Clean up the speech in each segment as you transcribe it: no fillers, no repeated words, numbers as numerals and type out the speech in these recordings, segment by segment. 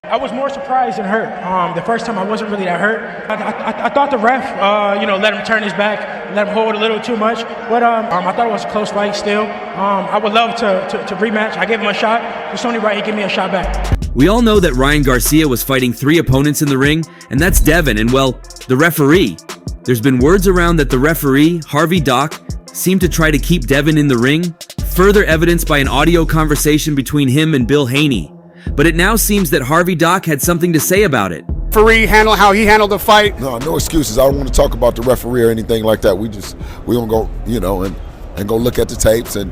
I was more surprised than hurt. The first time I wasn't really that hurt. I thought the ref, let him turn his back, let him hold a little too much. But I thought it was a close fight still. I would love to rematch. I gave him a shot. It's only right he gave me a shot back. We all know that Ryan Garcia was fighting 3 opponents in the ring, and that's Devin and, well, the referee. There's been words around that the referee, Harvey Doc, seemed to try to keep Devin in the ring, further evidenced by an audio conversation between him and Bill Haney. But it now seems that Harvey Doc had something to say about it. Referee how he handled the fight. No excuses. I don't want to talk about the referee or anything like that. We don't go, and go look at the tapes and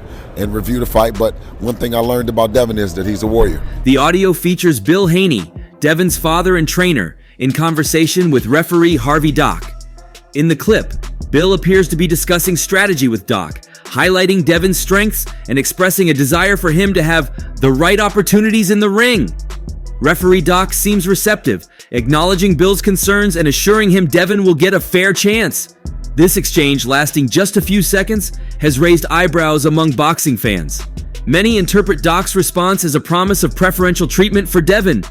review the fight. But one thing I learned about Devin is that he's a warrior. The audio features Bill Haney, Devin's father and trainer, in conversation with referee Harvey Doc. In the clip, Bill appears to be discussing strategy with Doc, highlighting Devin's strengths and expressing a desire for him to have the right opportunities in the ring. Referee Doc seems receptive, acknowledging Bill's concerns and assuring him Devin will get a fair chance. This exchange, lasting just a few seconds, has raised eyebrows among boxing fans. Many interpret Doc's response as a promise of preferential treatment for Devin.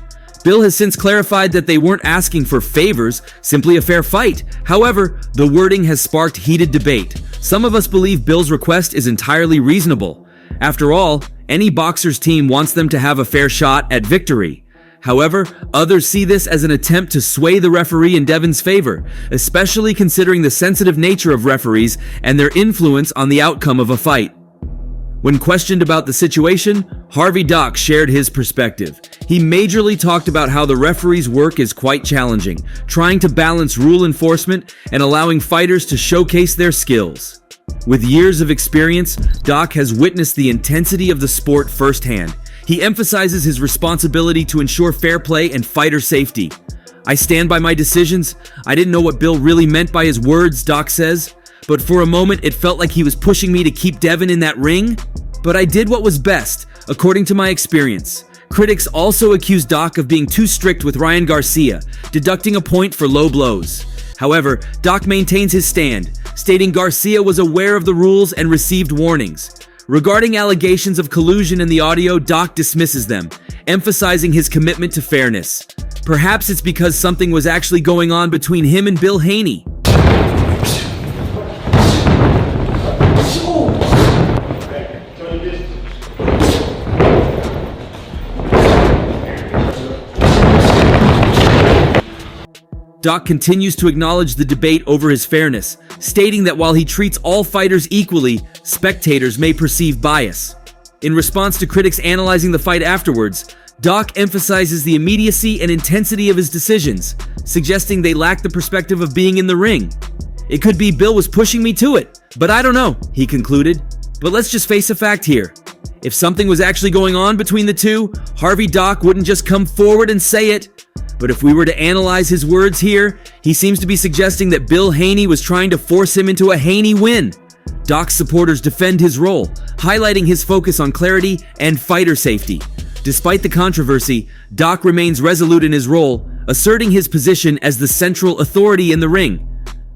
Bill has since clarified that they weren't asking for favors, simply a fair fight. However, the wording has sparked heated debate. Some of us believe Bill's request is entirely reasonable. After all, any boxer's team wants them to have a fair shot at victory. However, others see this as an attempt to sway the referee in Devin's favor, especially considering the sensitive nature of referees and their influence on the outcome of a fight. When questioned about the situation, Harvey Doc shared his perspective. He majorly talked about how the referee's work is quite challenging, trying to balance rule enforcement and allowing fighters to showcase their skills. With years of experience, Doc has witnessed the intensity of the sport firsthand. He emphasizes his responsibility to ensure fair play and fighter safety. "I stand by my decisions. I didn't know what Bill really meant by his words," Doc says. "But for a moment, it felt like he was pushing me to keep Devin in that ring. But I did what was best, according to my experience." Critics also accused Doc of being too strict with Ryan Garcia, deducting a point for low blows. However, Doc maintains his stand, stating Garcia was aware of the rules and received warnings. Regarding allegations of collusion in the audio, Doc dismisses them, emphasizing his commitment to fairness. Perhaps it's because something was actually going on between him and Bill Haney. Doc continues to acknowledge the debate over his fairness, stating that while he treats all fighters equally, spectators may perceive bias. In response to critics analyzing the fight afterwards, Doc emphasizes the immediacy and intensity of his decisions, suggesting they lack the perspective of being in the ring. "It could be Bill was pushing me to it, but I don't know," he concluded. But let's just face a fact here. If something was actually going on between the two, Harvey Doc wouldn't just come forward and say it. But if we were to analyze his words here, he seems to be suggesting that Bill Haney was trying to force him into a Haney win. Doc's supporters defend his role, highlighting his focus on clarity and fighter safety. Despite the controversy, Doc remains resolute in his role, asserting his position as the central authority in the ring.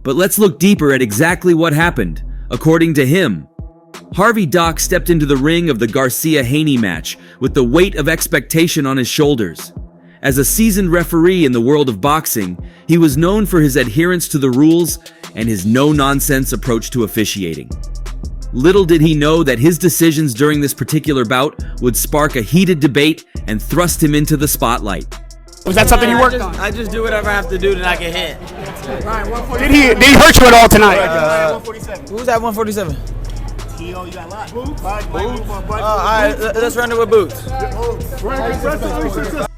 But let's look deeper at exactly what happened. According to him, Harvey Doc stepped into the ring of the Garcia-Haney match with the weight of expectation on his shoulders. As a seasoned referee in the world of boxing, he was known for his adherence to the rules and his no-nonsense approach to officiating. Little did he know that his decisions during this particular bout would spark a heated debate and thrust him into the spotlight. Was that something you worked on? I just do whatever I have to do to not get hit. Did he hurt you at all tonight? Who's at 147? T.O., you got a lot. Boots? All right, let's run it with Boots.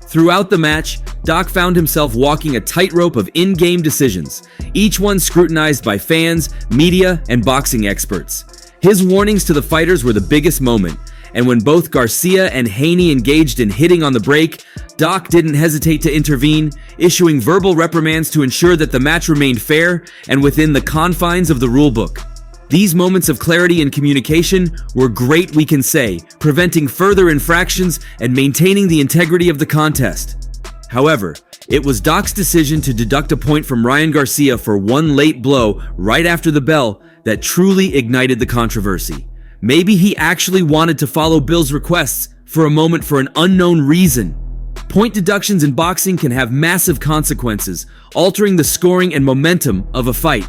Throughout the match, Doc found himself walking a tightrope of in-game decisions, each one scrutinized by fans, media, and boxing experts. His warnings to the fighters were the biggest moment, and when both Garcia and Haney engaged in hitting on the break, Doc didn't hesitate to intervene, issuing verbal reprimands to ensure that the match remained fair and within the confines of the rulebook. These moments of clarity and communication were great, we can say, preventing further infractions and maintaining the integrity of the contest. However, it was Doc's decision to deduct a point from Ryan Garcia for one late blow right after the bell that truly ignited the controversy. Maybe he actually wanted to follow Bill's requests for a moment for an unknown reason. Point deductions in boxing can have massive consequences, altering the scoring and momentum of a fight.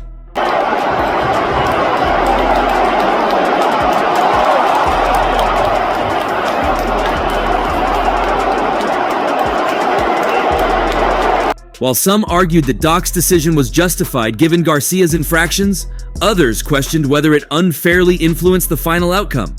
While some argued that Doc's decision was justified given Garcia's infractions, others questioned whether it unfairly influenced the final outcome.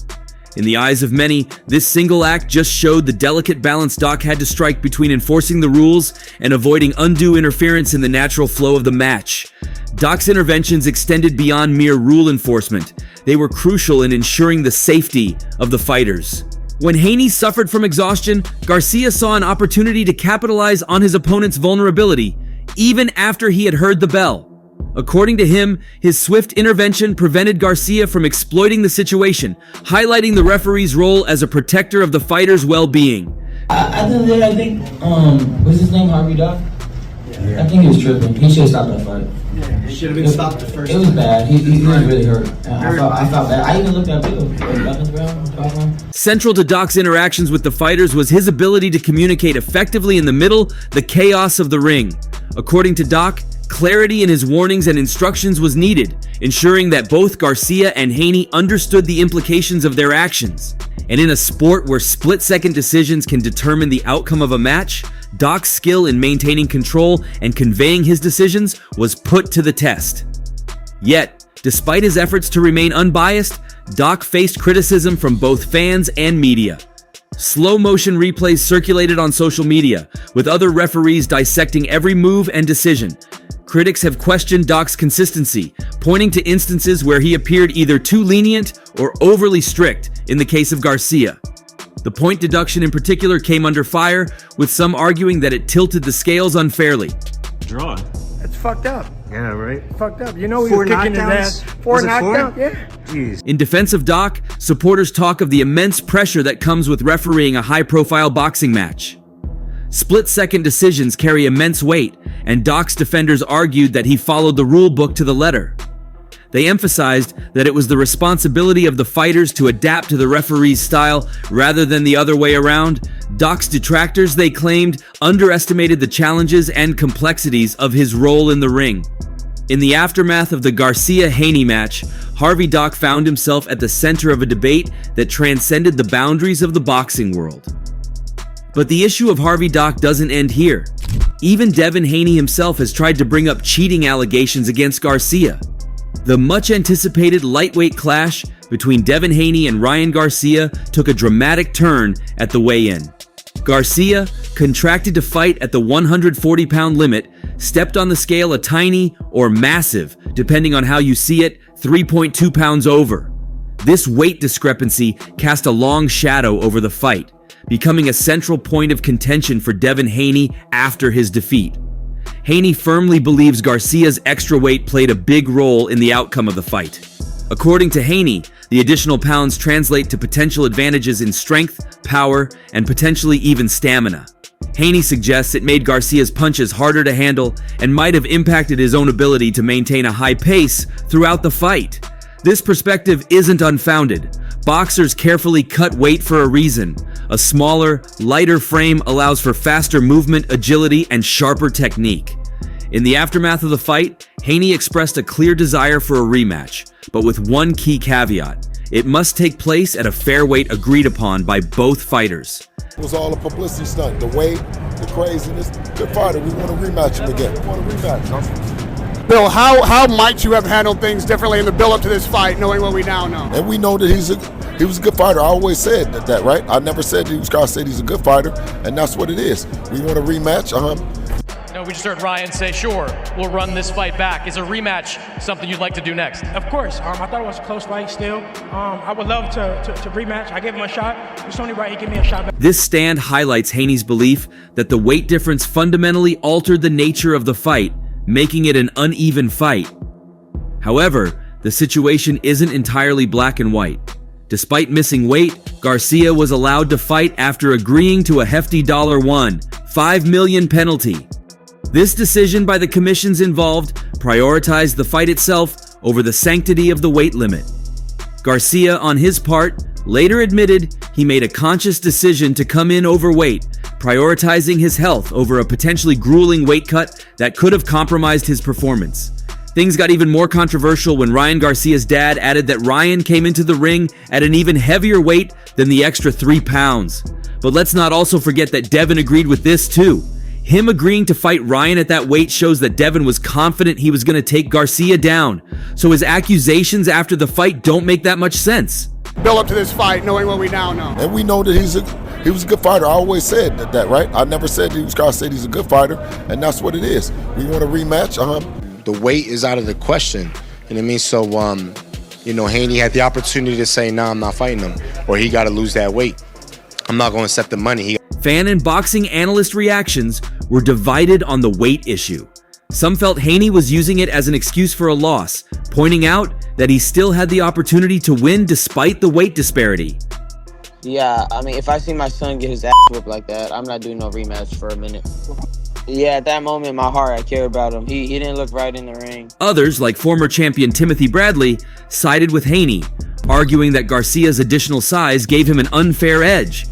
In the eyes of many, this single act just showed the delicate balance Doc had to strike between enforcing the rules and avoiding undue interference in the natural flow of the match. Doc's interventions extended beyond mere rule enforcement. They were crucial in ensuring the safety of the fighters. When Haney suffered from exhaustion, Garcia saw an opportunity to capitalize on his opponent's vulnerability, even after he had heard the bell. According to him, his swift intervention prevented Garcia from exploiting the situation, highlighting the referee's role as a protector of the fighter's well-being. At the end of the day, I think, what's his name, Harvey Doc? Yeah. I think he was tripping. He should have stopped that fight. Yeah, it should have been stopped the first time. It was bad. He was really hurt. I felt bad. I even looked at Bill. Central to Doc's interactions with the fighters was his ability to communicate effectively in the middle, the chaos of the ring. According to Doc, clarity in his warnings and instructions was needed, ensuring that both Garcia and Haney understood the implications of their actions. And in a sport where split-second decisions can determine the outcome of a match, Doc's skill in maintaining control and conveying his decisions was put to the test. Yet, despite his efforts to remain unbiased, Doc faced criticism from both fans and media. Slow-motion replays circulated on social media, with other referees dissecting every move and decision. Critics have questioned Doc's consistency, pointing to instances where he appeared either too lenient or overly strict in the case of Garcia. The point deduction in particular came under fire, with some arguing that it tilted the scales unfairly. Drawn. That's fucked up. Yeah, right. Fucked up. You know he was kicking his ass. Four knockdowns? Yeah. Jeez. In defense of Doc, supporters talk of the immense pressure that comes with refereeing a high-profile boxing match. Split-second decisions carry immense weight, and Doc's defenders argued that he followed the rule book to the letter. They emphasized that it was the responsibility of the fighters to adapt to the referee's style rather than the other way around. Doc's detractors, they claimed, underestimated the challenges and complexities of his role in the ring. In the aftermath of the Garcia-Haney match, Harvey Doc found himself at the center of a debate that transcended the boundaries of the boxing world. But the issue of Harvey Doc doesn't end here. Even Devin Haney himself has tried to bring up cheating allegations against Garcia. The much-anticipated lightweight clash between Devin Haney and Ryan Garcia took a dramatic turn at the weigh-in. Garcia, contracted to fight at the 140-pound limit, stepped on the scale a tiny or massive, depending on how you see it, 3.2 pounds over. This weight discrepancy cast a long shadow over the fight, becoming a central point of contention for Devin Haney after his defeat. Haney firmly believes Garcia's extra weight played a big role in the outcome of the fight. According to Haney, the additional pounds translate to potential advantages in strength, power, and potentially even stamina. Haney suggests it made Garcia's punches harder to handle and might have impacted his own ability to maintain a high pace throughout the fight. This perspective isn't unfounded. Boxers carefully cut weight for a reason. A smaller, lighter frame allows for faster movement, agility, and sharper technique. In the aftermath of the fight, Haney expressed a clear desire for a rematch, but with one key caveat. It must take place at a fair weight agreed upon by both fighters. It was all a publicity stunt. The weight, the craziness. Good fighter. We want to rematch him again. We want to rematch, huh? Bill, how might you have handled things differently in the build-up to this fight, knowing what we now know? And we know that he was a good fighter. I always said that, right? I never said he was going to say he's a good fighter, and that's what it is. We want a rematch. No, we just heard Ryan say, sure, we'll run this fight back. Is a rematch something you'd like to do next? Of course. I thought it was a close fight still. I would love to rematch. I gave him a shot. It's only right he gave me a shot back. This stand highlights Haney's belief that the weight difference fundamentally altered the nature of the fight, making it an uneven fight. However, the situation isn't entirely black and white. Despite missing weight, Garcia was allowed to fight after agreeing to a hefty $5 million penalty. This decision by the commissions involved prioritized the fight itself over the sanctity of the weight limit. Garcia, on his part, later admitted he made a conscious decision to come in overweight, prioritizing his health over a potentially grueling weight cut that could have compromised his performance. Things got even more controversial when Ryan Garcia's dad added that Ryan came into the ring at an even heavier weight than the extra 3 pounds. But let's not also forget that Devin agreed with this too. Him agreeing to fight Ryan at that weight shows that Devin was confident he was going to take Garcia down. So his accusations after the fight don't make that much sense. Build up to this fight knowing what we now know. And we know that he was a good fighter. I always said that, right? I never said that he was. I said he's a good fighter, and that's what it is. We want a rematch. The weight is out of the question. And I mean, so Haney had the opportunity to say, "Nah, I'm not fighting him," or he got to lose that weight. I'm not going to accept the money. Fan and boxing analyst reactions were divided on the weight issue. Some felt Haney was using it as an excuse for a loss, pointing out that he still had the opportunity to win despite the weight disparity. Yeah, I mean, if I see my son get his ass whipped like that, I'm not doing no rematch for a minute. Yeah, at that moment in my heart, I care about him. He didn't look right in the ring. Others, like former champion Timothy Bradley, sided with Haney, arguing that Garcia's additional size gave him an unfair edge.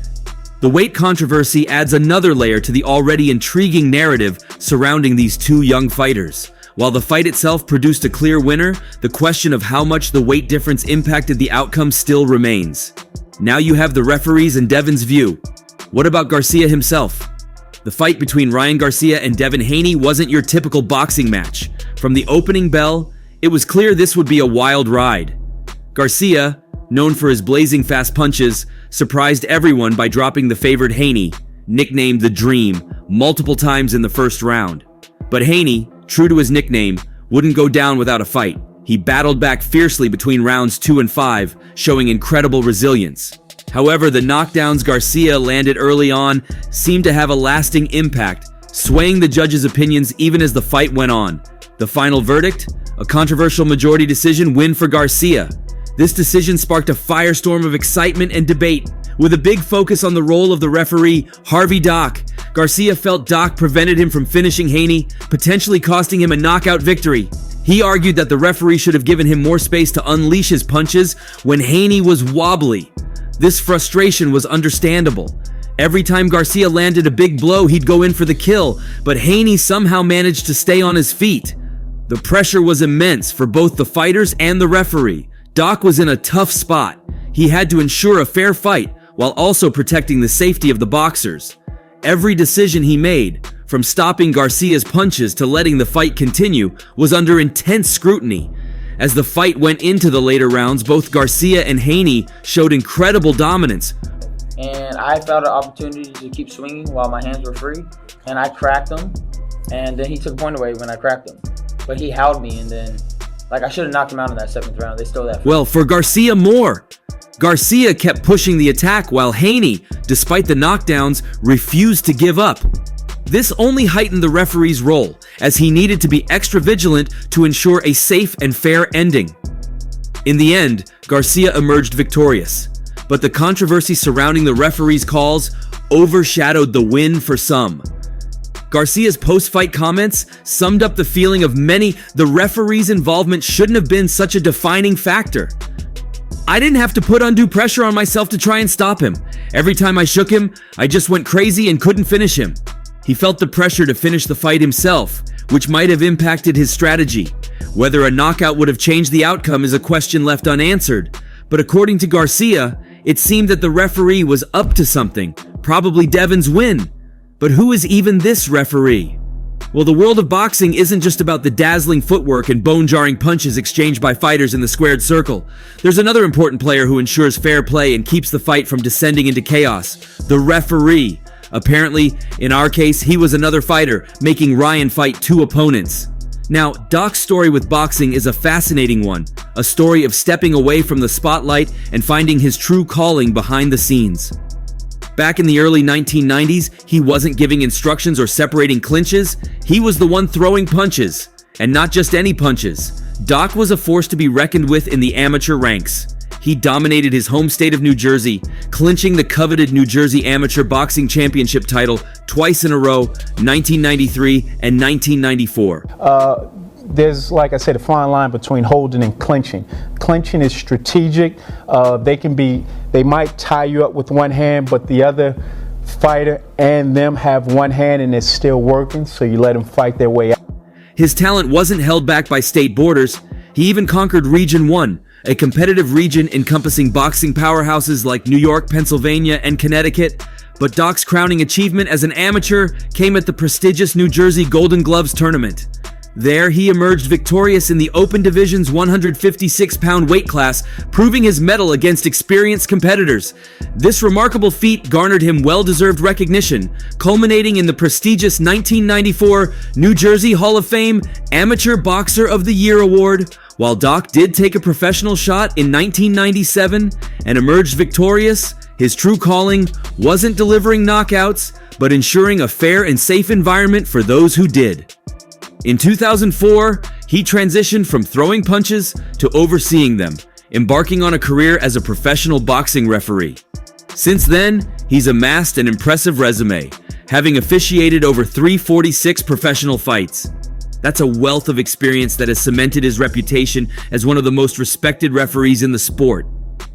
The weight controversy adds another layer to the already intriguing narrative surrounding these two young fighters. While the fight itself produced a clear winner, the question of how much the weight difference impacted the outcome still remains. Now you have the referees and Devin's view. What about Garcia himself? The fight between Ryan Garcia and Devin Haney wasn't your typical boxing match. From the opening bell, it was clear this would be a wild ride. Garcia, known for his blazing fast punches, surprised everyone by dropping the favored Haney, nicknamed the Dream, multiple times in the first round. But Haney, true to his nickname, wouldn't go down without a fight. He battled back fiercely between rounds 2 and 5, showing incredible resilience. However, the knockdowns Garcia landed early on seemed to have a lasting impact, swaying the judges' opinions even as the fight went on. The final verdict? A controversial majority decision win for Garcia. This decision sparked a firestorm of excitement and debate. With a big focus on the role of the referee, Harvey Doc, Garcia felt Doc prevented him from finishing Haney, potentially costing him a knockout victory. He argued that the referee should have given him more space to unleash his punches when Haney was wobbly. This frustration was understandable. Every time Garcia landed a big blow, he'd go in for the kill, but Haney somehow managed to stay on his feet. The pressure was immense for both the fighters and the referee. Doc was in a tough spot. He had to ensure a fair fight while also protecting the safety of the boxers. Every decision he made, from stopping Garcia's punches to letting the fight continue, was under intense scrutiny. As the fight went into the later rounds, both Garcia and Haney showed incredible dominance. And I felt an opportunity to keep swinging while my hands were free, and I cracked him, and then he took a point away when I cracked him. But he held me, and then I should have knocked him out in that 7th round. They stole that. Well, for Garcia more. Garcia kept pushing the attack while Haney, despite the knockdowns, refused to give up. This only heightened the referee's role, as he needed to be extra vigilant to ensure a safe and fair ending. In the end, Garcia emerged victorious, but the controversy surrounding the referee's calls overshadowed the win for some. Garcia's post-fight comments summed up the feeling of many. The referee's involvement shouldn't have been such a defining factor. I didn't have to put undue pressure on myself to try and stop him. Every time I shook him, I just went crazy and couldn't finish him. He felt the pressure to finish the fight himself, which might have impacted his strategy. Whether a knockout would have changed the outcome is a question left unanswered. But according to Garcia, it seemed that the referee was up to something, probably Devin's win. But who is even this referee? Well, the world of boxing isn't just about the dazzling footwork and bone-jarring punches exchanged by fighters in the squared circle. There's another important player who ensures fair play and keeps the fight from descending into chaos: the referee. Apparently, in our case, he was another fighter, making Ryan fight 2 opponents. Now, Doc's story with boxing is a fascinating one, a story of stepping away from the spotlight and finding his true calling behind the scenes. Back in the early 1990s, he wasn't giving instructions or separating clinches. He was the one throwing punches. And not just any punches. Doc was a force to be reckoned with in the amateur ranks. He dominated his home state of New Jersey, clinching the coveted New Jersey Amateur Boxing Championship title twice in a row, 1993 and 1994. There's, like I said, a fine line between holding and clinching. Clinching is strategic. They might tie you up with one hand, but the other fighter and them have one hand and it's still working, so you let them fight their way out. His talent wasn't held back by state borders. He even conquered Region 1, a competitive region encompassing boxing powerhouses like New York, Pennsylvania, and Connecticut. But Doc's crowning achievement as an amateur came at the prestigious New Jersey Golden Gloves tournament. There, he emerged victorious in the Open Division's 156-pound weight class, proving his mettle against experienced competitors. This remarkable feat garnered him well-deserved recognition, culminating in the prestigious 1994 New Jersey Hall of Fame Amateur Boxer of the Year award. While Doc did take a professional shot in 1997 and emerged victorious, his true calling wasn't delivering knockouts, but ensuring a fair and safe environment for those who did. In 2004, he transitioned from throwing punches to overseeing them, embarking on a career as a professional boxing referee. Since then, he's amassed an impressive resume, having officiated over 346 professional fights. That's a wealth of experience that has cemented his reputation as one of the most respected referees in the sport.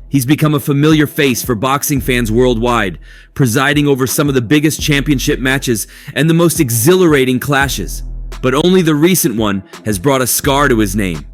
He's become a familiar face for boxing fans worldwide, presiding over some of the biggest championship matches and the most exhilarating clashes. But only the recent one has brought a scar to his name.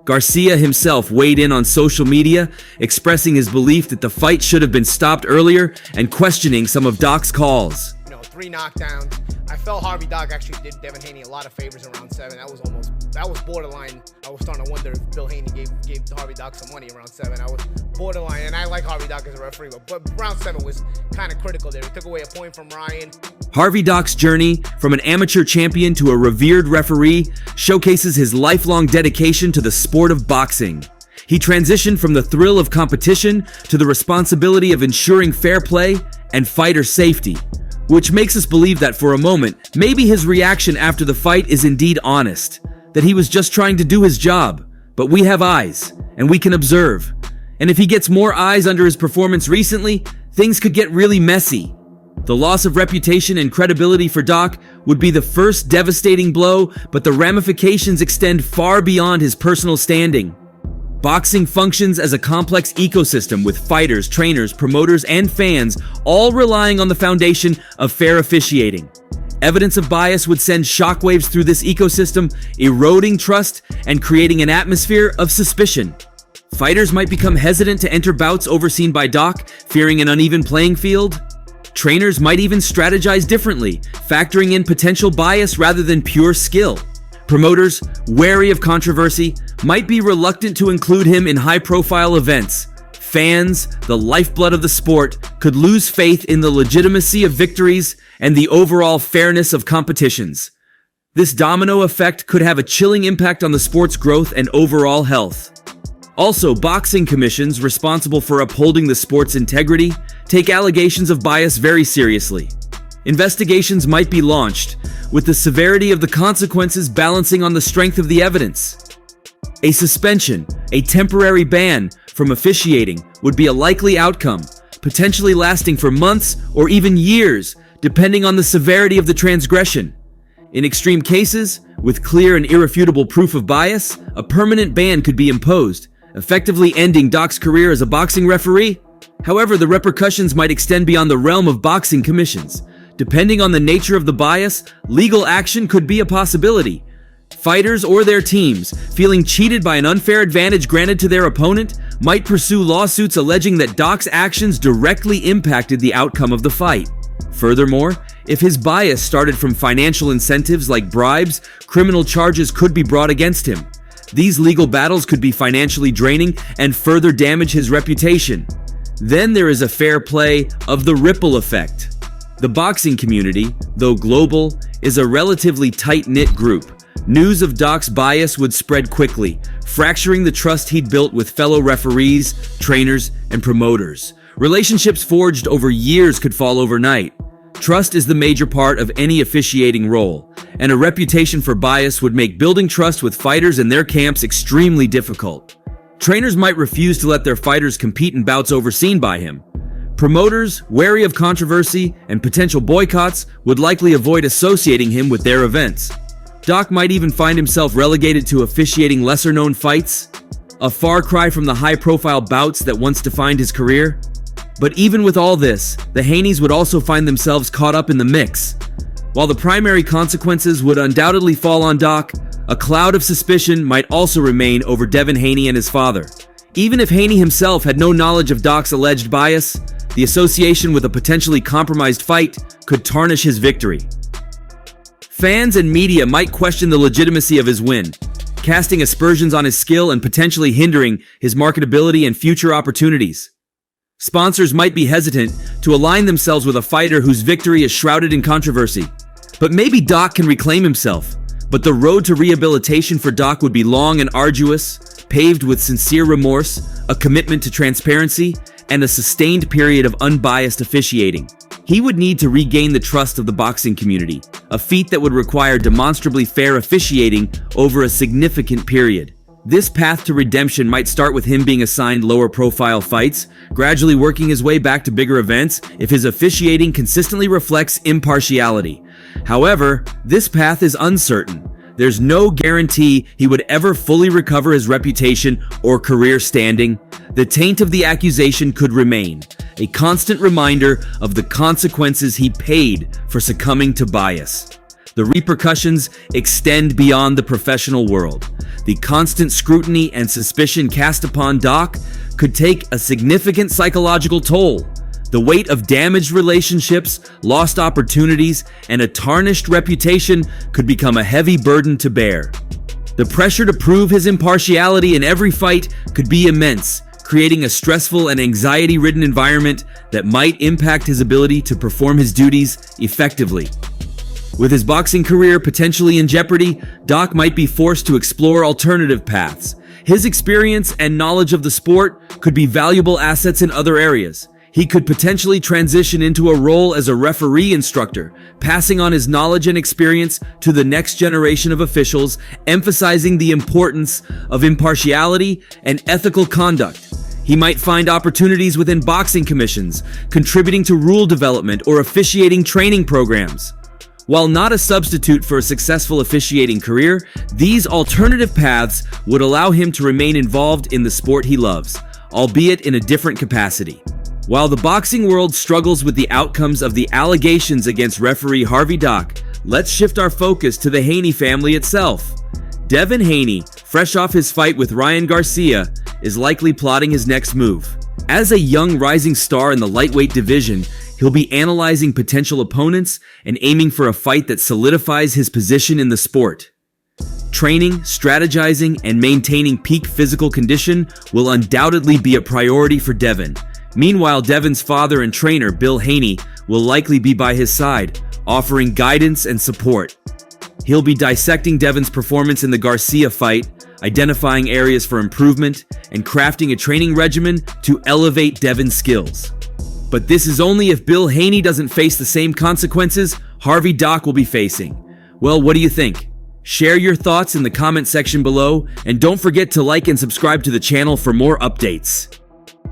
Garcia himself weighed in on social media, expressing his belief that the fight should have been stopped earlier and questioning some of Doc's calls. 3 knockdowns. I felt Harvey Doc actually did Devin Haney a lot of favors in round 7. That was borderline. I was starting to wonder if Bill Haney gave Harvey Doc some money around 7. I was borderline, and I like Harvey Doc as a referee, but round 7 was kind of critical there. He took away a point from Ryan. Harvey Doc's journey from an amateur champion to a revered referee showcases his lifelong dedication to the sport of boxing. He transitioned from the thrill of competition to the responsibility of ensuring fair play and fighter safety, which makes us believe that for a moment, maybe his reaction after the fight is indeed honest, that he was just trying to do his job. But we have eyes, and we can observe. And if he gets more eyes under his performance recently, things could get really messy. The loss of reputation and credibility for Doc would be the first devastating blow, but the ramifications extend far beyond his personal standing. Boxing functions as a complex ecosystem with fighters, trainers, promoters, and fans all relying on the foundation of fair officiating. Evidence of bias would send shockwaves through this ecosystem, eroding trust and creating an atmosphere of suspicion. Fighters might become hesitant to enter bouts overseen by Doc, fearing an uneven playing field. Trainers might even strategize differently, factoring in potential bias rather than pure skill. Promoters, wary of controversy, might be reluctant to include him in high-profile events. Fans, the lifeblood of the sport, could lose faith in the legitimacy of victories and the overall fairness of competitions. This domino effect could have a chilling impact on the sport's growth and overall health. Also, boxing commissions responsible for upholding the sport's integrity take allegations of bias very seriously. Investigations might be launched, with the severity of the consequences balancing on the strength of the evidence. A suspension, a temporary ban from officiating would be a likely outcome, potentially lasting for months or even years, depending on the severity of the transgression. In extreme cases, with clear and irrefutable proof of bias, a permanent ban could be imposed, effectively ending Doc's career as a boxing referee. However, the repercussions might extend beyond the realm of boxing commissions. Depending on the nature of the bias, legal action could be a possibility. Fighters or their teams, feeling cheated by an unfair advantage granted to their opponent, might pursue lawsuits alleging that Doc's actions directly impacted the outcome of the fight. Furthermore, if his bias started from financial incentives like bribes, criminal charges could be brought against him. These legal battles could be financially draining and further damage his reputation. Then there is a fair play of the ripple effect. The boxing community, though global, is a relatively tight-knit group. News of Doc's bias would spread quickly, fracturing the trust he'd built with fellow referees, trainers, and promoters. Relationships forged over years could fall overnight. Trust is the major part of any officiating role, and a reputation for bias would make building trust with fighters and their camps extremely difficult. Trainers might refuse to let their fighters compete in bouts overseen by him. Promoters, wary of controversy and potential boycotts, would likely avoid associating him with their events. Doc might even find himself relegated to officiating lesser-known fights, a far cry from the high-profile bouts that once defined his career. But even with all this, the Haneys would also find themselves caught up in the mix. While the primary consequences would undoubtedly fall on Doc, a cloud of suspicion might also remain over Devin Haney and his father. Even if Haney himself had no knowledge of Doc's alleged bias, the association with a potentially compromised fight could tarnish his victory. Fans and media might question the legitimacy of his win, casting aspersions on his skill and potentially hindering his marketability and future opportunities. Sponsors might be hesitant to align themselves with a fighter whose victory is shrouded in controversy. But maybe Doc can reclaim himself. But the road to rehabilitation for Doc would be long and arduous, paved with sincere remorse, a commitment to transparency, and a sustained period of unbiased officiating. He would need to regain the trust of the boxing community, a feat that would require demonstrably fair officiating over a significant period. This path to redemption might start with him being assigned lower-profile fights, gradually working his way back to bigger events if his officiating consistently reflects impartiality. However, this path is uncertain. There's no guarantee he would ever fully recover his reputation or career standing. The taint of the accusation could remain, a constant reminder of the consequences he paid for succumbing to bias. The repercussions extend beyond the professional world. The constant scrutiny and suspicion cast upon Doc could take a significant psychological toll. The weight of damaged relationships, lost opportunities, and a tarnished reputation could become a heavy burden to bear. The pressure to prove his impartiality in every fight could be immense, creating a stressful and anxiety-ridden environment that might impact his ability to perform his duties effectively. With his boxing career potentially in jeopardy, Doc might be forced to explore alternative paths. His experience and knowledge of the sport could be valuable assets in other areas. He could potentially transition into a role as a referee instructor, passing on his knowledge and experience to the next generation of officials, emphasizing the importance of impartiality and ethical conduct. He might find opportunities within boxing commissions, contributing to rule development or officiating training programs. While not a substitute for a successful officiating career, these alternative paths would allow him to remain involved in the sport he loves, albeit in a different capacity. While the boxing world struggles with the outcomes of the allegations against referee Harvey Doc, let's shift our focus to the Haney family itself. Devin Haney, fresh off his fight with Ryan Garcia, is likely plotting his next move. As a young rising star in the lightweight division, he'll be analyzing potential opponents and aiming for a fight that solidifies his position in the sport. Training, strategizing, and maintaining peak physical condition will undoubtedly be a priority for Devin. Meanwhile, Devin's father and trainer, Bill Haney, will likely be by his side, offering guidance and support. He'll be dissecting Devin's performance in the Garcia fight, identifying areas for improvement, and crafting a training regimen to elevate Devin's skills. But this is only if Bill Haney doesn't face the same consequences Harvey Doc will be facing. Well, what do you think? Share your thoughts in the comment section below, and don't forget to like and subscribe to the channel for more updates.